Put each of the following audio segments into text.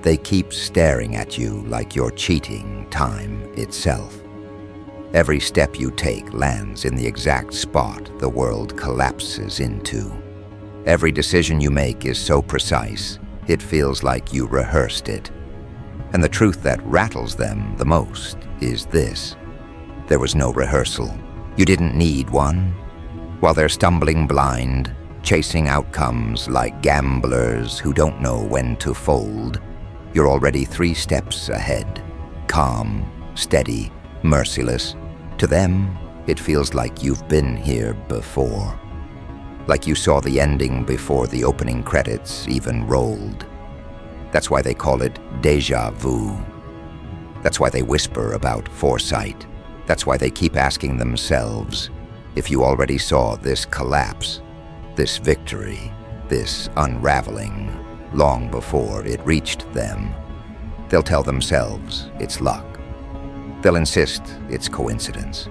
They keep staring at you like you're cheating time itself. Every step you take lands in the exact spot the world collapses into. Every decision you make is so precise, it feels like you rehearsed it. And the truth that rattles them the most is this: there was no rehearsal. You didn't need one. While they're stumbling blind, chasing outcomes like gamblers who don't know when to fold, you're already 3 steps ahead, calm, steady, merciless. To them, it feels like you've been here before. Like you saw the ending before the opening credits even rolled. That's why they call it déjà vu. That's why they whisper about foresight. That's why they keep asking themselves, if you already saw this collapse, this victory, this unraveling, long before it reached them. They'll tell themselves it's luck. They'll insist it's coincidence.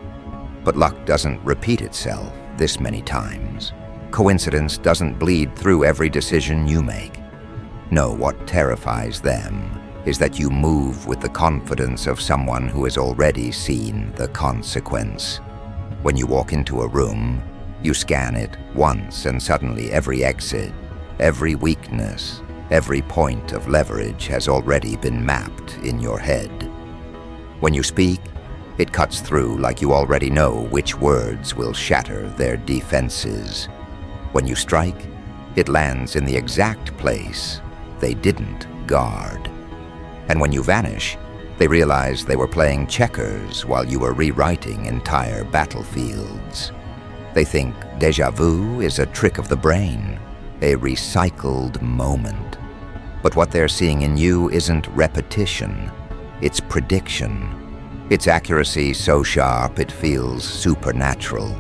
But luck doesn't repeat itself this many times. Coincidence doesn't bleed through every decision you make. No, what terrifies them is that you move with the confidence of someone who has already seen the consequence. When you walk into a room, you scan it once and suddenly every exit, every weakness, every point of leverage has already been mapped in your head. When you speak, it cuts through like you already know which words will shatter their defenses. When you strike, it lands in the exact place they didn't guard. And when you vanish, they realize they were playing checkers while you were rewriting entire battlefields. They think déjà vu is a trick of the brain, a recycled moment. But what they're seeing in you isn't repetition, it's prediction. Its accuracy so sharp it feels supernatural.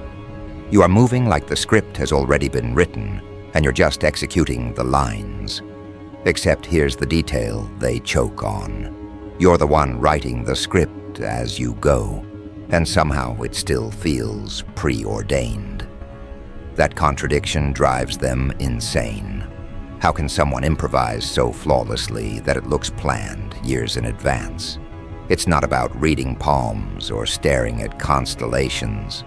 You are moving like the script has already been written, and you're just executing the lines. Except here's the detail they choke on. You're the one writing the script as you go, and somehow it still feels preordained. That contradiction drives them insane. How can someone improvise so flawlessly that it looks planned years in advance? It's not about reading palms or staring at constellations.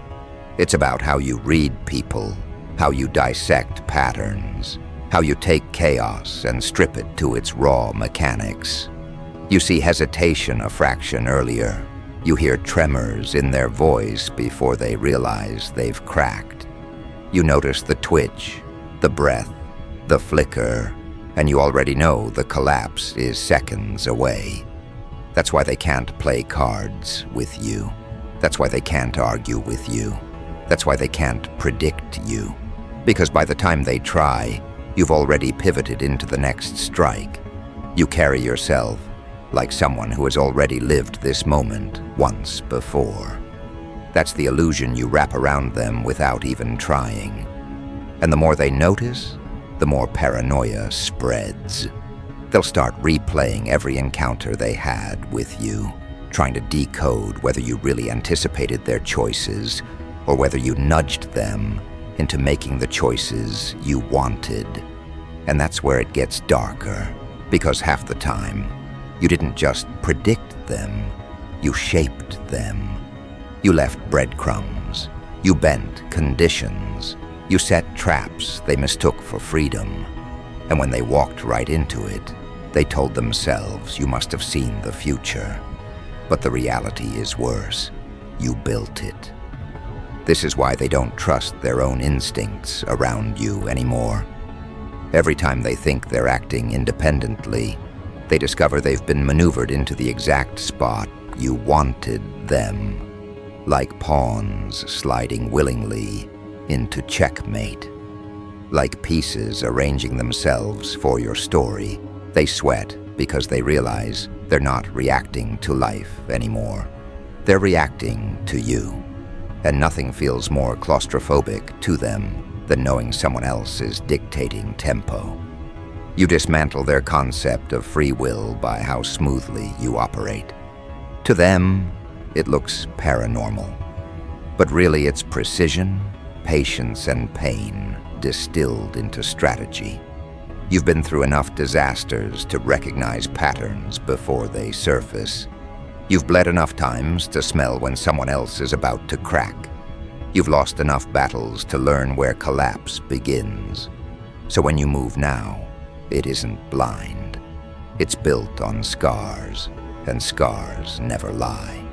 It's about how you read people, how you dissect patterns, how you take chaos and strip it to its raw mechanics. You see hesitation a fraction earlier. You hear tremors in their voice before they realize they've cracked. You notice the twitch, the breath, the flicker, and you already know the collapse is seconds away. That's why they can't play cards with you. That's why they can't argue with you. That's why they can't predict you. Because by the time they try, you've already pivoted into the next strike. You carry yourself like someone who has already lived this moment once before. That's the illusion you wrap around them without even trying. And the more they notice, the more paranoia spreads. They'll start replaying every encounter they had with you, trying to decode whether you really anticipated their choices or whether you nudged them into making the choices you wanted. And that's where it gets darker, because half the time, you didn't just predict them, you shaped them. You left breadcrumbs, you bent conditions, you set traps they mistook for freedom. And when they walked right into it, they told themselves you must have seen the future. But the reality is worse. You built it. This is why they don't trust their own instincts around you anymore. Every time they think they're acting independently, they discover they've been maneuvered into the exact spot you wanted them, like pawns sliding willingly into checkmate. Like pieces arranging themselves for your story, they sweat because they realize they're not reacting to life anymore. They're reacting to you, and nothing feels more claustrophobic to them than knowing someone else is dictating tempo. You dismantle their concept of free will by how smoothly you operate. To them, it looks paranormal, but really it's precision, patience, and pain distilled into strategy. You've been through enough disasters to recognize patterns before they surface. You've bled enough times to smell when someone else is about to crack. You've lost enough battles to learn where collapse begins. So when you move now, it isn't blind. It's built on scars, and scars never lie.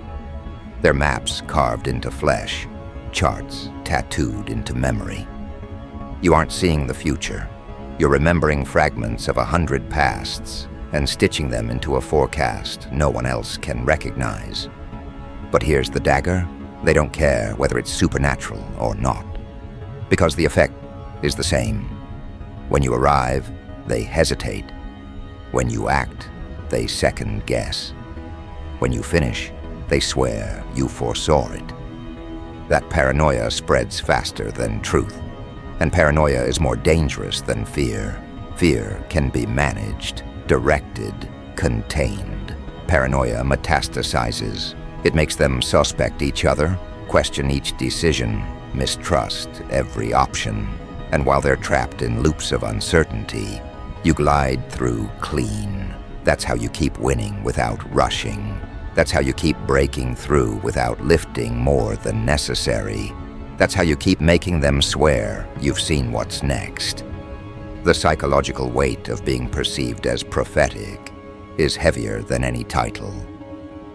They're maps carved into flesh, charts tattooed into memory. You aren't seeing the future. You're remembering fragments of 100 pasts and stitching them into a forecast no one else can recognize. But here's the dagger. They don't care whether it's supernatural or not, because the effect is the same. When you arrive, they hesitate. When you act, they second guess. When you finish, they swear you foresaw it. That paranoia spreads faster than truth, and paranoia is more dangerous than fear. Fear can be managed, directed, contained. Paranoia metastasizes. It makes them suspect each other, question each decision, mistrust every option. And while they're trapped in loops of uncertainty, you glide through clean. That's how you keep winning without rushing. That's how you keep breaking through without lifting more than necessary. That's how you keep making them swear you've seen what's next. The psychological weight of being perceived as prophetic is heavier than any title.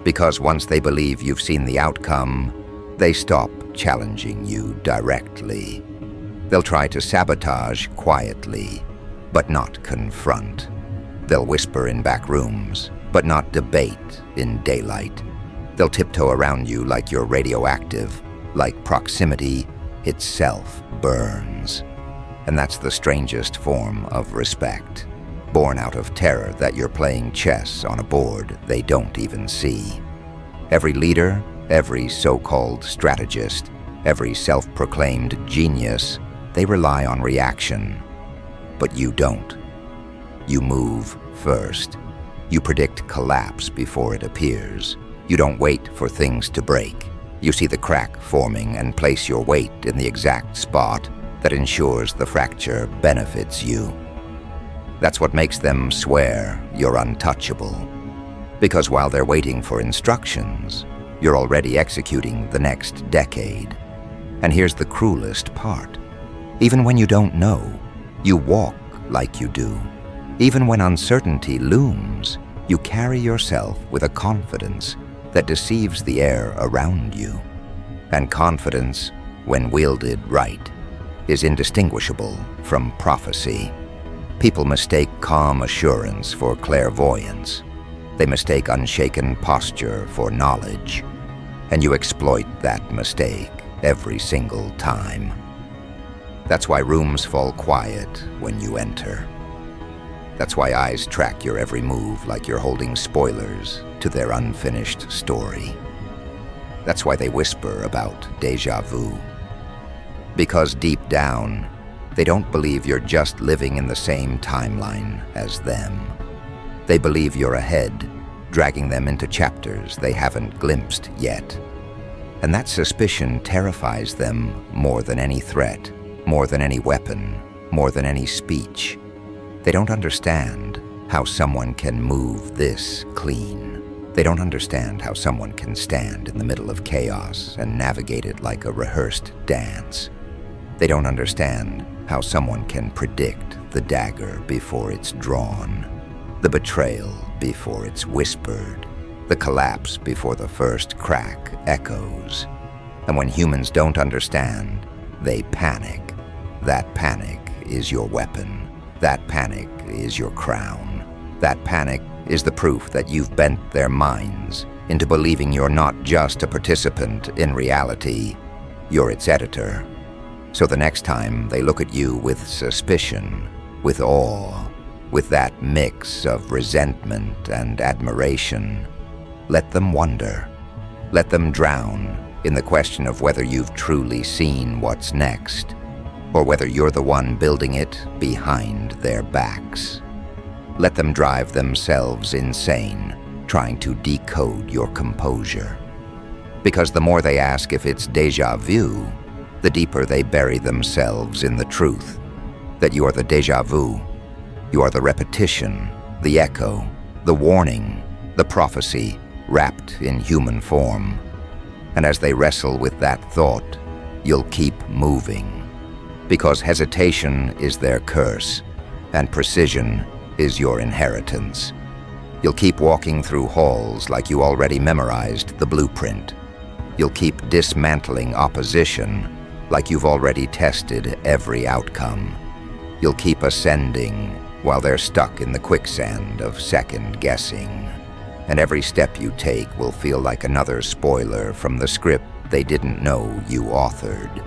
Because once they believe you've seen the outcome, they stop challenging you directly. They'll try to sabotage quietly, but not confront. They'll whisper in back rooms, but not debate in daylight. They'll tiptoe around you like you're radioactive, like proximity itself burns. And that's the strangest form of respect, born out of terror that you're playing chess on a board they don't even see. Every leader, every so-called strategist, every self-proclaimed genius, they rely on reaction. But you don't. You move first. You predict collapse before it appears. You don't wait for things to break. You see the crack forming and place your weight in the exact spot that ensures the fracture benefits you. That's what makes them swear you're untouchable. Because while they're waiting for instructions, you're already executing the next decade. And here's the cruelest part. Even when you don't know, you walk like you do. Even when uncertainty looms, you carry yourself with a confidence that deceives the air around you. And confidence, when wielded right, is indistinguishable from prophecy. People mistake calm assurance for clairvoyance. They mistake unshaken posture for knowledge. And you exploit that mistake every single time. That's why rooms fall quiet when you enter. That's why eyes track your every move like you're holding spoilers to their unfinished story. That's why they whisper about déjà vu. Because deep down, they don't believe you're just living in the same timeline as them. They believe you're ahead, dragging them into chapters they haven't glimpsed yet. And that suspicion terrifies them more than any threat, more than any weapon, more than any speech. They don't understand how someone can move this clean. They don't understand how someone can stand in the middle of chaos and navigate it like a rehearsed dance. They don't understand how someone can predict the dagger before it's drawn, the betrayal before it's whispered, the collapse before the first crack echoes. And when humans don't understand, they panic. That panic is your weapon. That panic is your crown. That panic is the proof that you've bent their minds into believing you're not just a participant in reality, you're its editor. So the next time they look at you with suspicion, with awe, with that mix of resentment and admiration, let them wonder. Let them drown in the question of whether you've truly seen what's next, or whether you're the one building it behind their backs. Let them drive themselves insane, trying to decode your composure. Because the more they ask if it's déjà vu, the deeper they bury themselves in the truth that you are the déjà vu, You are the repetition, the echo, the warning, the prophecy wrapped in human form. And as they wrestle with that thought, you'll keep moving. Because hesitation is their curse, and precision is your inheritance. You'll keep walking through halls like you already memorized the blueprint. You'll keep dismantling opposition like you've already tested every outcome. You'll keep ascending while they're stuck in the quicksand of second guessing. And every step you take will feel like another spoiler from the script they didn't know you authored.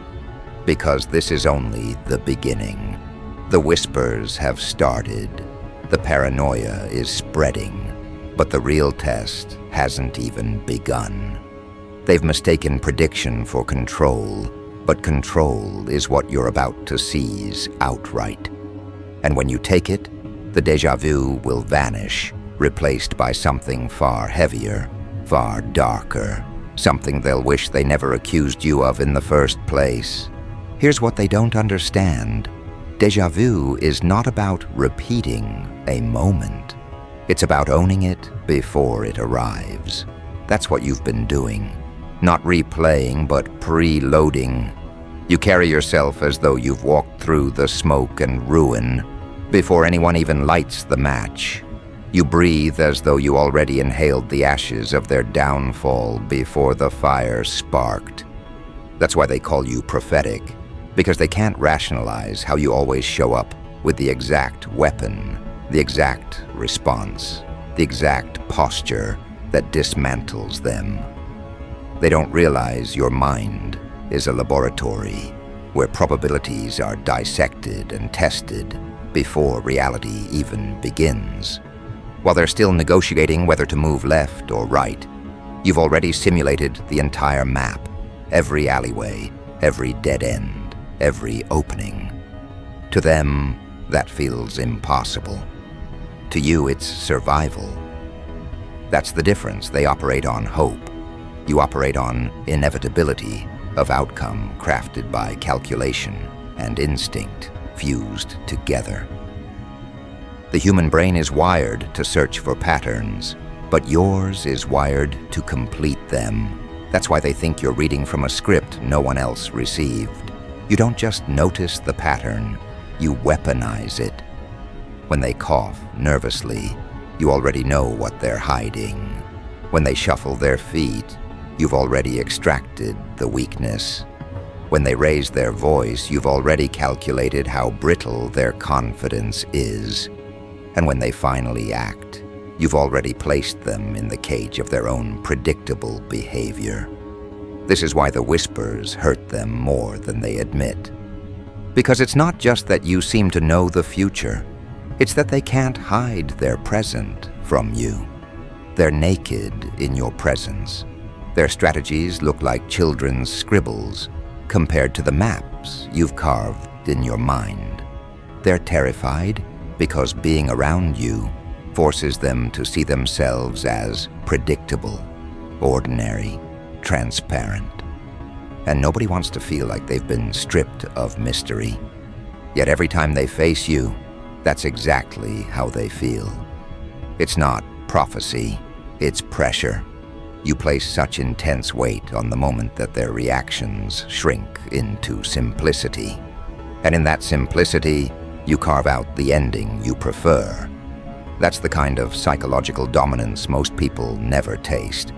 Because this is only the beginning. The whispers have started. The paranoia is spreading. But the real test hasn't even begun. They've mistaken prediction for control, but control is what you're about to seize outright. And when you take it, the déjà vu will vanish, replaced by something far heavier, far darker, something they'll wish they never accused you of in the first place. Here's what they don't understand. Déjà vu is not about repeating a moment. It's about owning it before it arrives. That's what you've been doing. Not replaying, but preloading. You carry yourself as though you've walked through the smoke and ruin before anyone even lights the match. You breathe as though you already inhaled the ashes of their downfall before the fire sparked. That's why they call you prophetic, because they can't rationalize how you always show up with the exact weapon, the exact response, the exact posture that dismantles them. They don't realize your mind is a laboratory where probabilities are dissected and tested before reality even begins. While they're still negotiating whether to move left or right, you've already simulated the entire map, every alleyway, every dead end, every opening. To them, that feels impossible. To you, it's survival. That's the difference. They operate on hope. You operate on inevitability of outcome crafted by calculation and instinct fused together. The human brain is wired to search for patterns, but yours is wired to complete them. That's why they think you're reading from a script no one else received. You don't just notice the pattern, you weaponize it. When they cough nervously, you already know what they're hiding. When they shuffle their feet, you've already extracted the weakness. When they raise their voice, you've already calculated how brittle their confidence is. And when they finally act, you've already placed them in the cage of their own predictable behavior. This is why the whispers hurt them more than they admit. Because it's not just that you seem to know the future, it's that they can't hide their present from you. They're naked in your presence. Their strategies look like children's scribbles compared to the maps you've carved in your mind. They're terrified because being around you forces them to see themselves as predictable, ordinary, transparent. And nobody wants to feel like they've been stripped of mystery. Yet every time they face you, that's exactly how they feel. It's not prophecy, it's pressure. You place such intense weight on the moment that their reactions shrink into simplicity. And in that simplicity, you carve out the ending you prefer. That's the kind of psychological dominance most people never taste.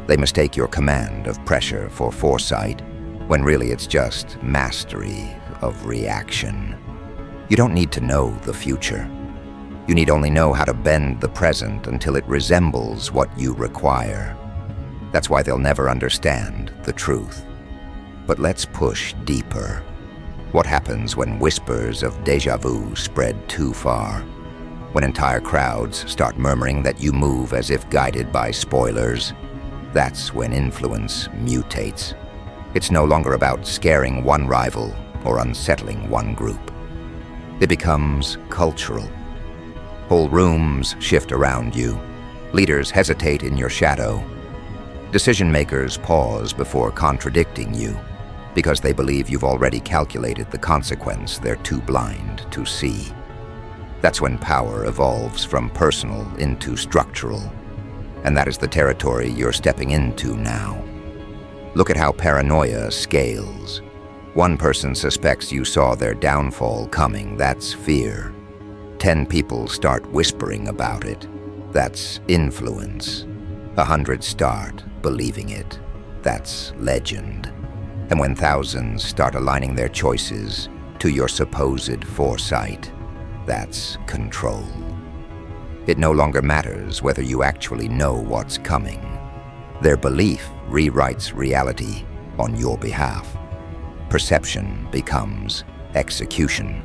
They mistake your command of pressure for foresight, when really it's just mastery of reaction. You don't need to know the future. You need only know how to bend the present until it resembles what you require. That's why they'll never understand the truth. But let's push deeper. What happens when whispers of déjà vu spread too far? When entire crowds start murmuring that you move as if guided by spoilers? That's when influence mutates. It's no longer about scaring one rival or unsettling one group. It becomes cultural. Whole rooms shift around you. Leaders hesitate in your shadow. Decision-makers pause before contradicting you because they believe you've already calculated the consequence they're too blind to see. That's when power evolves from personal into structural. And that is the territory you're stepping into now. Look at how paranoia scales. One person suspects you saw their downfall coming. That's fear. 10 people start whispering about it. That's influence. 100 start believing it. That's legend. And when thousands start aligning their choices to your supposed foresight, that's control. It no longer matters whether you actually know what's coming. Their belief rewrites reality on your behalf. Perception becomes execution.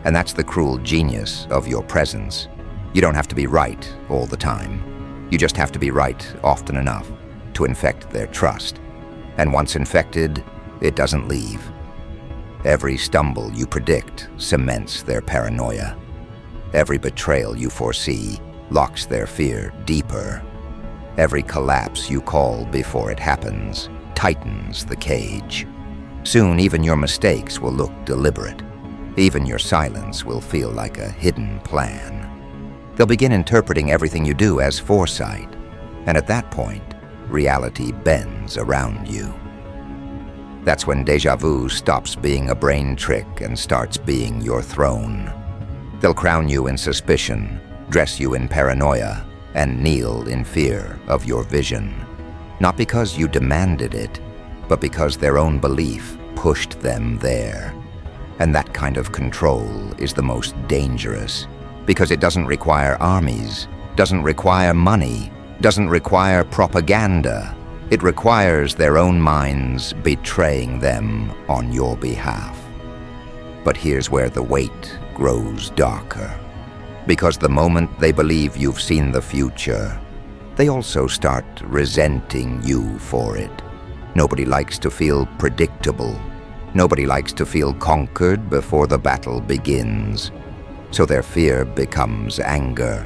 And that's the cruel genius of your presence. You don't have to be right all the time. You just have to be right often enough to infect their trust. And once infected, it doesn't leave. Every stumble you predict cements their paranoia. Every betrayal you foresee locks their fear deeper. Every collapse you call before it happens tightens the cage. Soon, even your mistakes will look deliberate. Even your silence will feel like a hidden plan. They'll begin interpreting everything you do as foresight, and at that point, reality bends around you. That's when déjà vu stops being a brain trick and starts being your throne. They'll crown you in suspicion, dress you in paranoia, and kneel in fear of your vision. Not because you demanded it, but because their own belief pushed them there. And that kind of control is the most dangerous, because it doesn't require armies, doesn't require money, doesn't require propaganda. It requires their own minds betraying them on your behalf. But here's where the weight grows darker. Because the moment they believe you've seen the future, they also start resenting you for it. Nobody likes to feel predictable. Nobody likes to feel conquered before the battle begins. So their fear becomes anger.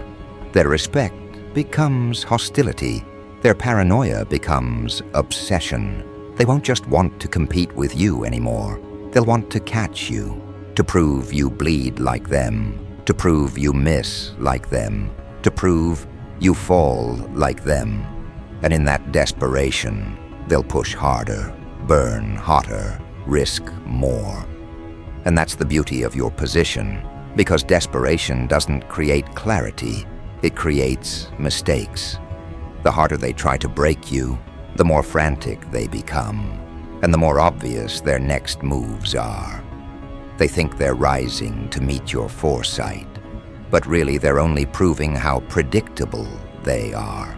Their respect becomes hostility. Their paranoia becomes obsession. They won't just want to compete with you anymore. They'll want to catch you, to prove you bleed like them, to prove you miss like them, to prove you fall like them. And in that desperation, they'll push harder, burn hotter, risk more. And that's the beauty of your position, because desperation doesn't create clarity, it creates mistakes. The harder they try to break you, the more frantic they become, and the more obvious their next moves are. They think they're rising to meet your foresight, but really they're only proving how predictable they are.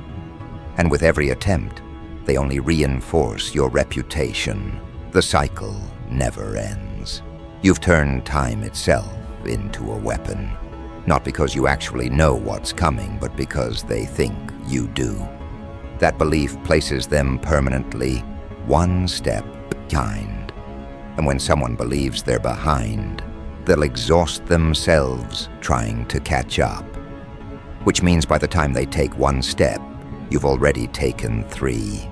And with every attempt, they only reinforce your reputation. The cycle never ends. You've turned time itself into a weapon, not because you actually know what's coming, but because they think you do. That belief places them permanently one step behind. And when someone believes they're behind, they'll exhaust themselves trying to catch up. Which means by the time they take one step, you've already taken 3.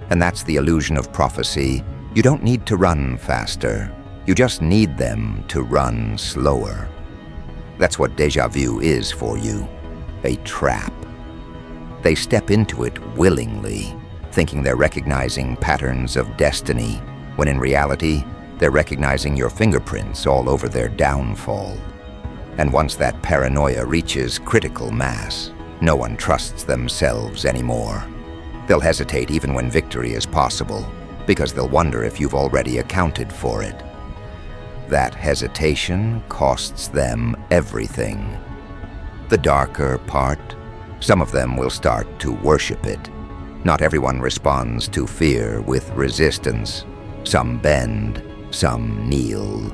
And that's the illusion of prophecy. You don't need to run faster. You just need them to run slower. That's what déjà vu is for you, a trap. They step into it willingly, thinking they're recognizing patterns of destiny, when in reality, they're recognizing your fingerprints all over their downfall. And once that paranoia reaches critical mass, no one trusts themselves anymore. They'll hesitate even when victory is possible, because they'll wonder if you've already accounted for it. That hesitation costs them everything. The darker part, some of them will start to worship it. Not everyone responds to fear with resistance. Some bend, some kneel.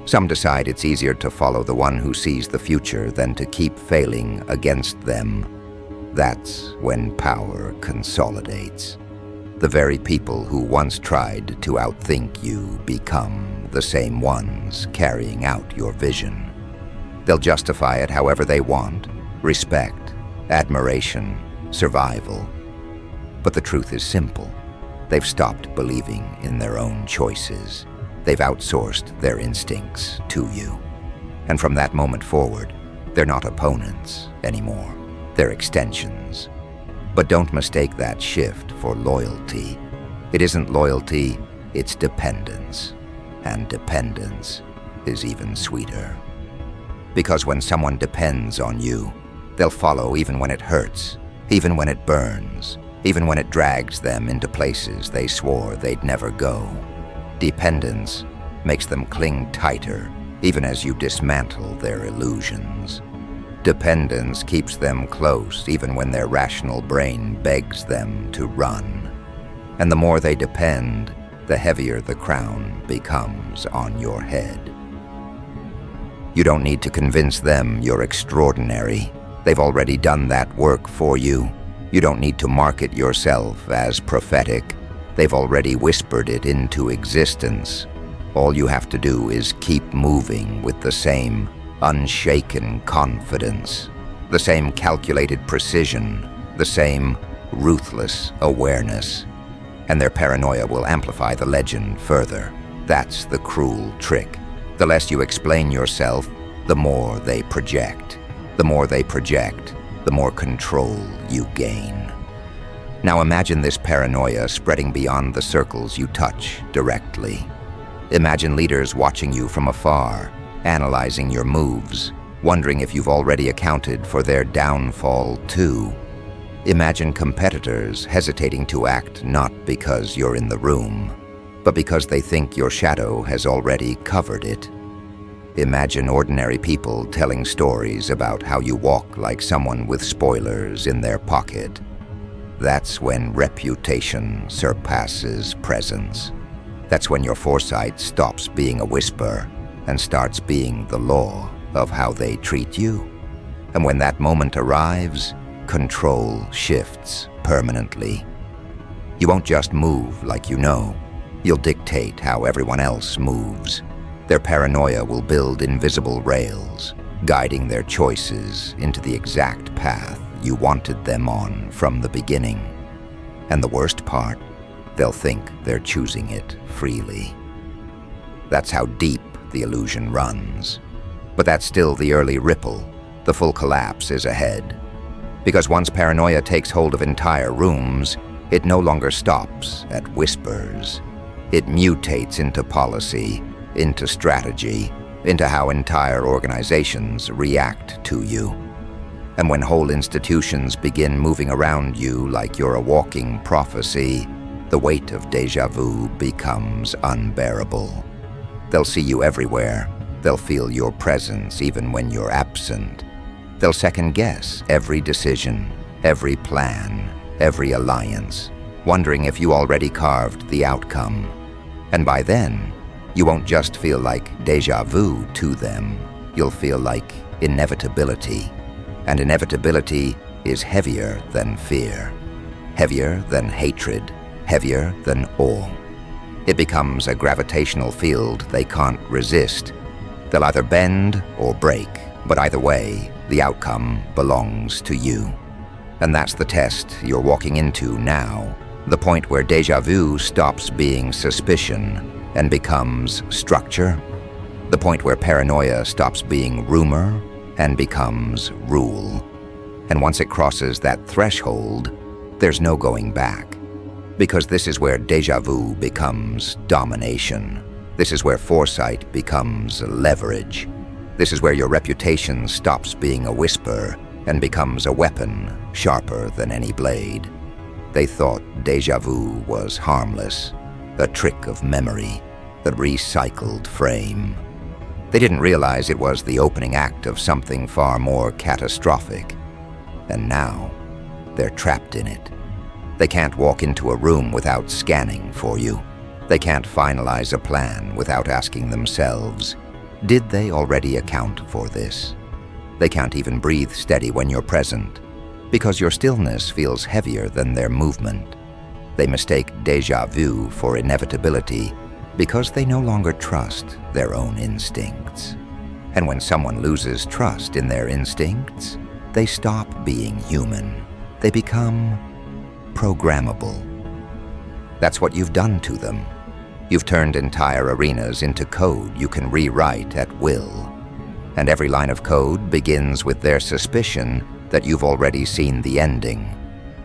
Some decide it's easier to follow the one who sees the future than to keep failing against them. That's when power consolidates. The very people who once tried to outthink you become the same ones carrying out your vision. They'll justify it however they want: respect, admiration, survival. But the truth is simple. They've stopped believing in their own choices. They've outsourced their instincts to you. And from that moment forward, They're not opponents anymore. They're extensions. But don't mistake that shift for loyalty. It isn't loyalty, it's dependence. And dependence is even sweeter. Because when someone depends on you, they'll follow even when it hurts, even when it burns, even when it drags them into places they swore they'd never go. Dependence makes them cling tighter, even as you dismantle their illusions. Dependence keeps them close even when their rational brain begs them to run. And the more they depend, the heavier the crown becomes on your head. You don't need to convince them you're extraordinary. They've already done that work for you. You don't need to market yourself as prophetic. They've already whispered it into existence. All you have to do is keep moving with the same unshaken confidence, the same calculated precision, the same ruthless awareness. And their paranoia will amplify the legend further. That's the cruel trick. The less you explain yourself, the more they project. The more they project, the more control you gain. Now imagine this paranoia spreading beyond the circles you touch directly. Imagine leaders watching you from afar, analyzing your moves, wondering if you've already accounted for their downfall too. Imagine competitors hesitating to act not because you're in the room, but because they think your shadow has already covered it. Imagine ordinary people telling stories about how you walk like someone with spoilers in their pocket. That's when reputation surpasses presence. That's when your foresight stops being a whisper and starts being the law of how they treat you. And when that moment arrives, control shifts permanently. You won't just move like you know. You'll dictate how everyone else moves. Their paranoia will build invisible rails, guiding their choices into the exact path you wanted them on from the beginning. And the worst part, they'll think they're choosing it freely. That's how deep the illusion runs. But that's still the early ripple. The full collapse is ahead. Because once paranoia takes hold of entire rooms, it no longer stops at whispers. It mutates into policy, into strategy, into how entire organizations react to you. And when whole institutions begin moving around you like you're a walking prophecy, the weight of déjà vu becomes unbearable. They'll see you everywhere. They'll feel your presence even when you're absent. They'll second-guess every decision, every plan, every alliance, wondering if you already carved the outcome. And by then, you won't just feel like déjà vu to them. You'll feel like inevitability. And inevitability is heavier than fear, heavier than hatred, heavier than awe. It becomes a gravitational field they can't resist. They'll either bend or break, but either way, the outcome belongs to you. And that's the test you're walking into now, the point where déjà vu stops being suspicion and becomes structure, the point where paranoia stops being rumor and becomes rule. And once it crosses that threshold, there's no going back. Because this is where déjà vu becomes domination. This is where foresight becomes leverage. This is where your reputation stops being a whisper and becomes a weapon sharper than any blade. They thought déjà vu was harmless, a trick of memory, a recycled frame. They didn't realize it was the opening act of something far more catastrophic. And now, they're trapped in it. They can't walk into a room without scanning for you. They can't finalize a plan without asking themselves, did they already account for this? They can't even breathe steady when you're present, because your stillness feels heavier than their movement. They mistake déjà vu for inevitability because they no longer trust their own instincts. And when someone loses trust in their instincts, they stop being human. They become programmable. That's what you've done to them. You've turned entire arenas into code you can rewrite at will. And every line of code begins with their suspicion that you've already seen the ending.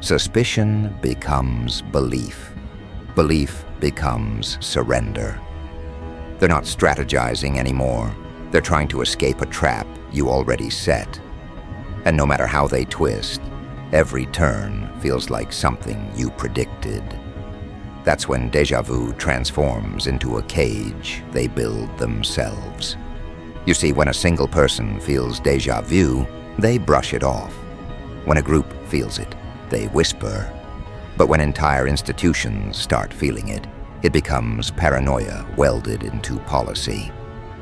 Suspicion becomes belief. Belief becomes surrender. They're not strategizing anymore. They're trying to escape a trap you already set. And no matter how they twist, every turn feels like something you predicted. That's when déjà vu transforms into a cage they build themselves. You see, when a single person feels déjà vu, they brush it off. When a group feels it, they whisper. But when entire institutions start feeling it, it becomes paranoia welded into policy.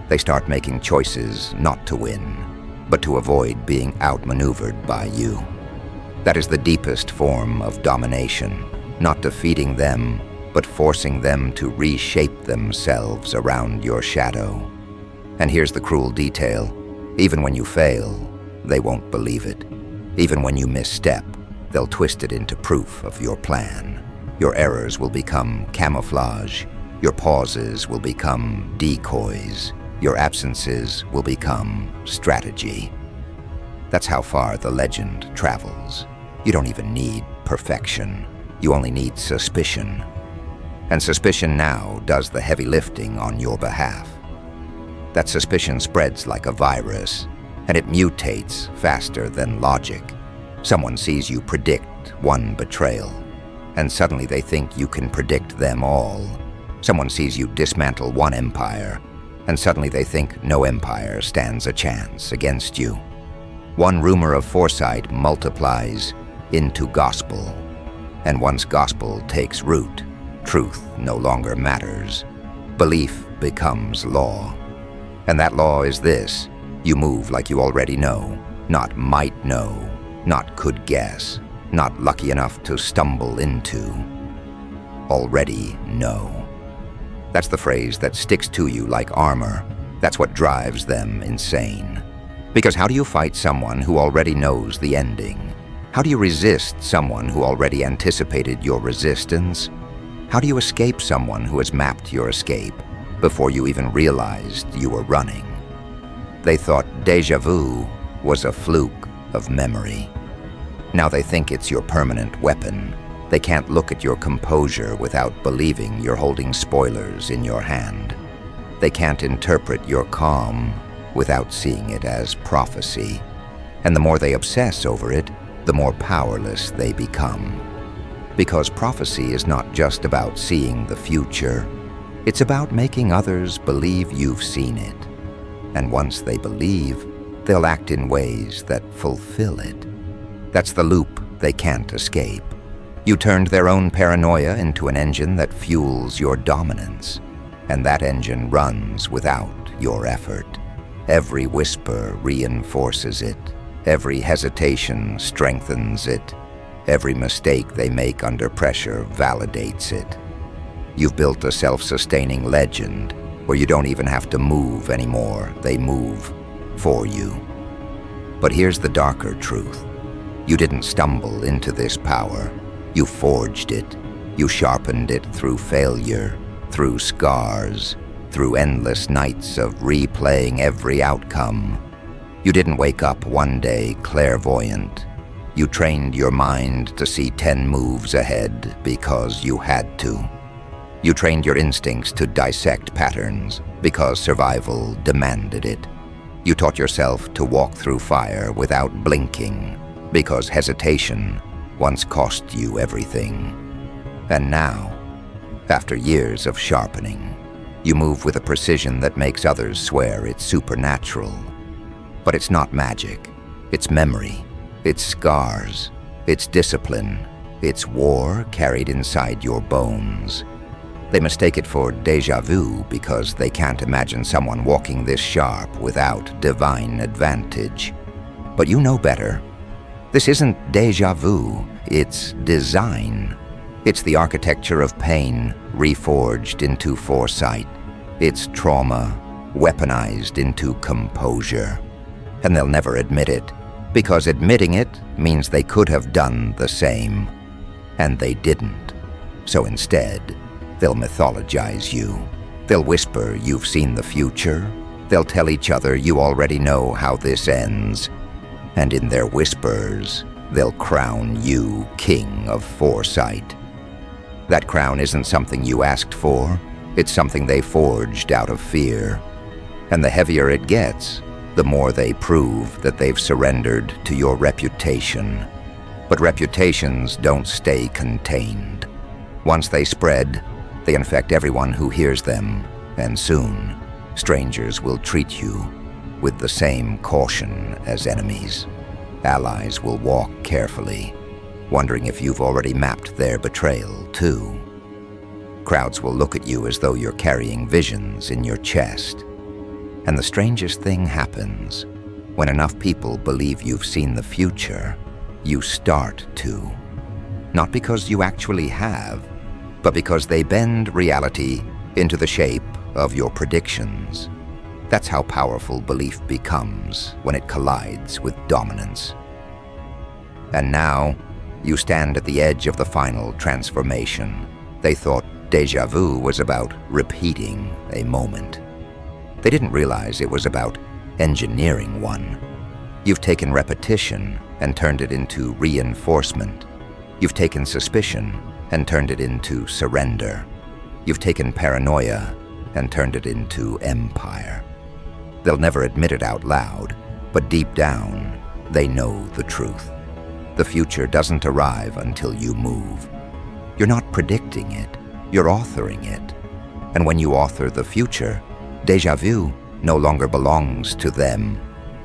They start making choices not to win, but to avoid being outmaneuvered by you. That is the deepest form of domination, not defeating them, but forcing them to reshape themselves around your shadow. And here's the cruel detail. Even when you fail, they won't believe it. Even when you misstep, they'll twist it into proof of your plan. Your errors will become camouflage. Your pauses will become decoys. Your absences will become strategy. That's how far the legend travels. You don't even need perfection. You only need suspicion. And suspicion now does the heavy lifting on your behalf. That suspicion spreads like a virus, and it mutates faster than logic. Someone sees you predict one betrayal, and suddenly they think you can predict them all. Someone sees you dismantle one empire, and suddenly they think no empire stands a chance against you. One rumor of foresight multiplies into gospel, and once gospel takes root, truth no longer matters. Belief becomes law. And that law is this: you move like you already know, not might know, not could guess, not lucky enough to stumble into. Already know. That's the phrase that sticks to you like armor. That's what drives them insane. Because how do you fight someone who already knows the ending? How do you resist someone who already anticipated your resistance? How do you escape someone who has mapped your escape before you even realized you were running? They thought déjà vu was a fluke of memory. Now they think it's your permanent weapon. They can't look at your composure without believing you're holding spoilers in your hand. They can't interpret your calm without seeing it as prophecy. And the more they obsess over it, the more powerless they become. Because prophecy is not just about seeing the future. It's about making others believe you've seen it. And once they believe, they'll act in ways that fulfill it. That's the loop they can't escape. You turned their own paranoia into an engine that fuels your dominance. And that engine runs without your effort. Every whisper reinforces it. Every hesitation strengthens it. Every mistake they make under pressure validates it. You've built a self-sustaining legend where you don't even have to move anymore. They move for you. But here's the darker truth. You didn't stumble into this power. You forged it. You sharpened it through failure, through scars, through endless nights of replaying every outcome. You didn't wake up one day clairvoyant. You trained your mind to see 10 moves ahead because you had to. You trained your instincts to dissect patterns because survival demanded it. You taught yourself to walk through fire without blinking because hesitation once cost you everything. And now, after years of sharpening, you move with a precision that makes others swear it's supernatural. But it's not magic. It's memory. It's scars. It's discipline. It's war carried inside your bones. They mistake it for déjà vu because they can't imagine someone walking this sharp without divine advantage. But you know better. This isn't déjà vu, it's design. It's the architecture of pain reforged into foresight. It's trauma weaponized into composure. And they'll never admit it, because admitting it means they could have done the same. And they didn't. So instead, they'll mythologize you. They'll whisper you've seen the future, They'll tell each other you already know how this ends, and in their whispers, they'll crown you king of foresight. That crown isn't something you asked for, it's something they forged out of fear. And the heavier it gets, the more they prove that they've surrendered to your reputation. But reputations don't stay contained. Once they spread, they infect everyone who hears them, and soon, strangers will treat you with the same caution as enemies. Allies will walk carefully, wondering if you've already mapped their betrayal too. Crowds will look at you as though you're carrying visions in your chest. And the strangest thing happens. When enough people believe you've seen the future, you start to. Not because you actually have, but because they bend reality into the shape of your predictions. That's how powerful belief becomes when it collides with dominance. And now, you stand at the edge of the final transformation. They thought déjà vu was about repeating a moment. They didn't realize it was about engineering one. You've taken repetition and turned it into reinforcement. You've taken suspicion and turned it into surrender. You've taken paranoia and turned it into empire. They'll never admit it out loud, but deep down, they know the truth. The future doesn't arrive until you move. You're not predicting it, you're authoring it. And when you author the future, déjà vu no longer belongs to them.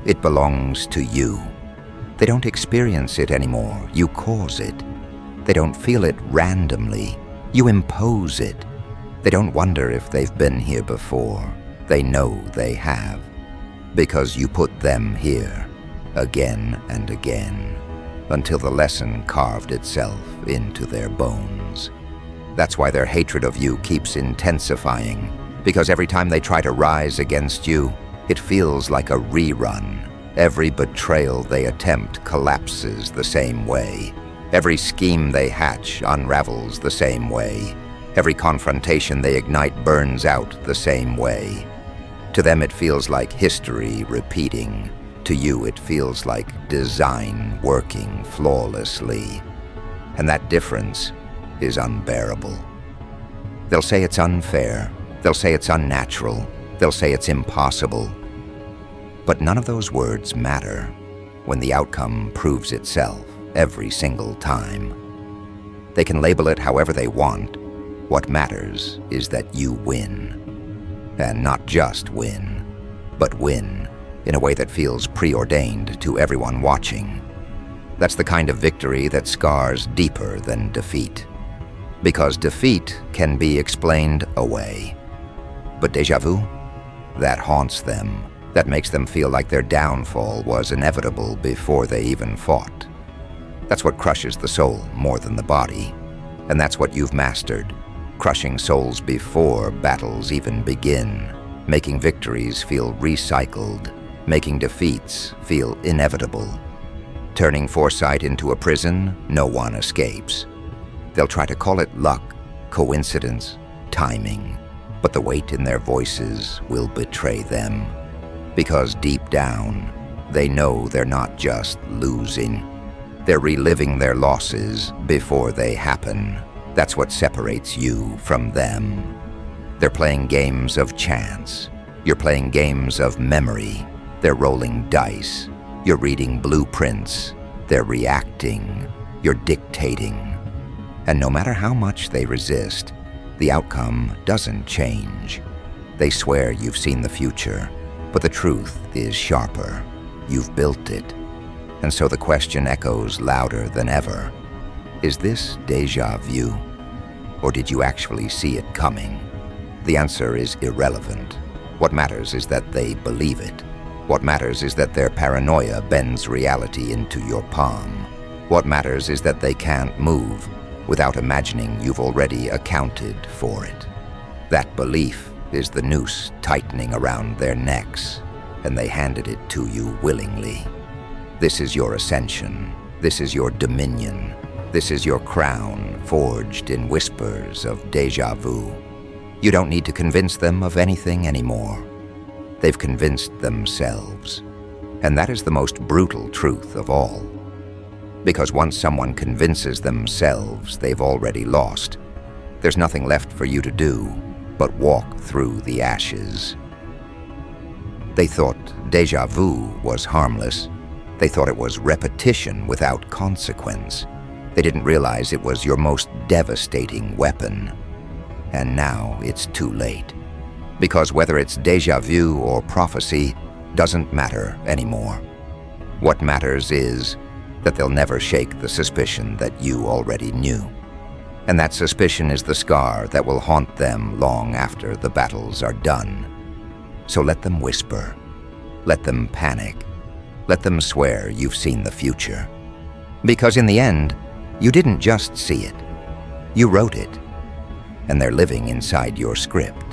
It belongs to you. They don't experience it anymore, you cause it. They don't feel it randomly, you impose it. They don't wonder if they've been here before. They know they have. Because you put them here, again and again, until the lesson carved itself into their bones. That's why their hatred of you keeps intensifying, because every time they try to rise against you, it feels like a rerun. Every betrayal they attempt collapses the same way. Every scheme they hatch unravels the same way. Every confrontation they ignite burns out the same way. To them it feels like history repeating. To you it feels like design working flawlessly. And that difference is unbearable. They'll say it's unfair. They'll say it's unnatural. They'll say it's impossible. But none of those words matter when the outcome proves itself every single time. They can label it however they want. What matters is that you win. And not just win, but win in a way that feels preordained to everyone watching. That's the kind of victory that scars deeper than defeat. Because defeat can be explained away. But déjà vu? That haunts them. That makes them feel like their downfall was inevitable before they even fought. That's what crushes the soul more than the body. And that's what you've mastered. Crushing souls before battles even begin. Making victories feel recycled. Making defeats feel inevitable. Turning foresight into a prison no one escapes. They'll try to call it luck, coincidence, timing. But the weight in their voices will betray them. Because deep down, they know they're not just losing. They're reliving their losses before they happen. That's what separates you from them. They're playing games of chance. You're playing games of memory. They're rolling dice. You're reading blueprints. They're reacting. You're dictating. And no matter how much they resist, the outcome doesn't change. They swear you've seen the future, but the truth is sharper. You've built it. And so the question echoes louder than ever. Is this déjà vu? Or did you actually see it coming? The answer is irrelevant. What matters is that they believe it. What matters is that their paranoia bends reality into your palm. What matters is that they can't move without imagining you've already accounted for it. That belief is the noose tightening around their necks, and they handed it to you willingly. This is your ascension. This is your dominion. This is your crown forged in whispers of déjà vu. You don't need to convince them of anything anymore. They've convinced themselves. And that is the most brutal truth of all. Because once someone convinces themselves they've already lost, there's nothing left for you to do but walk through the ashes. They thought déjà vu was harmless. They thought it was repetition without consequence. They didn't realize it was your most devastating weapon. And now it's too late. Because whether it's déjà vu or prophecy doesn't matter anymore. What matters is that they'll never shake the suspicion that you already knew. And that suspicion is the scar that will haunt them long after the battles are done. So let them whisper. Let them panic. Let them swear you've seen the future. Because in the end, you didn't just see it. You wrote it. And they're living inside your script.